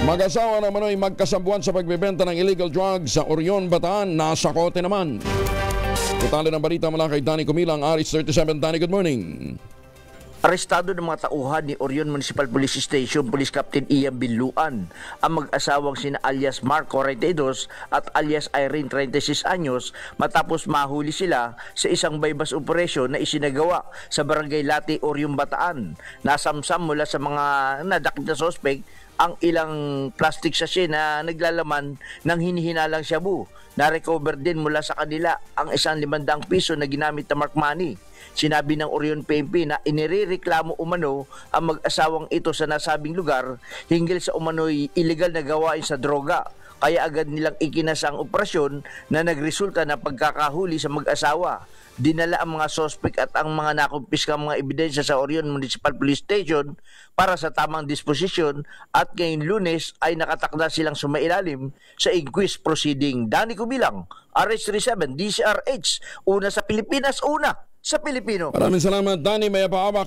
Mag-asawa naman ay magkasambuan sa pagbebenta ng illegal drugs sa Orion, Bataan. Nasa kote naman. Detalye ng balita mula kay Danny Kumilang, Aris 37. Danny, good morning. Arestado ng mga tauhan ni Orion Municipal Police Station Police Captain Ian Binluan ang mag-asawang sina alias Marco 42 at alias Irene 36 anyos matapos mahuli sila sa isang bypass operation na isinagawa sa Barangay Lati, Orion, Bataan. Nasamsam mula sa mga nadakip na suspect ang ilang plastic sachet na naglalaman ng hinihinalang shabu. Na-recover din mula sa kanila ang 1,500 piso na ginamit na mark money. Sinabi ng Orion PNP na inirereklamo umano ang mag-asawang ito sa nasabing lugar hinggil sa umano'y illegal na gawain sa droga. Kaya agad nilang ikinasa ang operasyon na nagresulta ng pagkakahuli sa mag-asawa. Dinala ang mga sospek at ang mga nakumpiskang mga ebidensya sa Orion Municipal Police Station para sa tamang disposisyon at ngayong Lunes ay nakatakda silang sumailalim sa inquest proceeding. Danny Kubilang, RH37, DCRH, una sa Pilipinas, una sa Pilipino. Maraming salamat, Danny. May paawa kay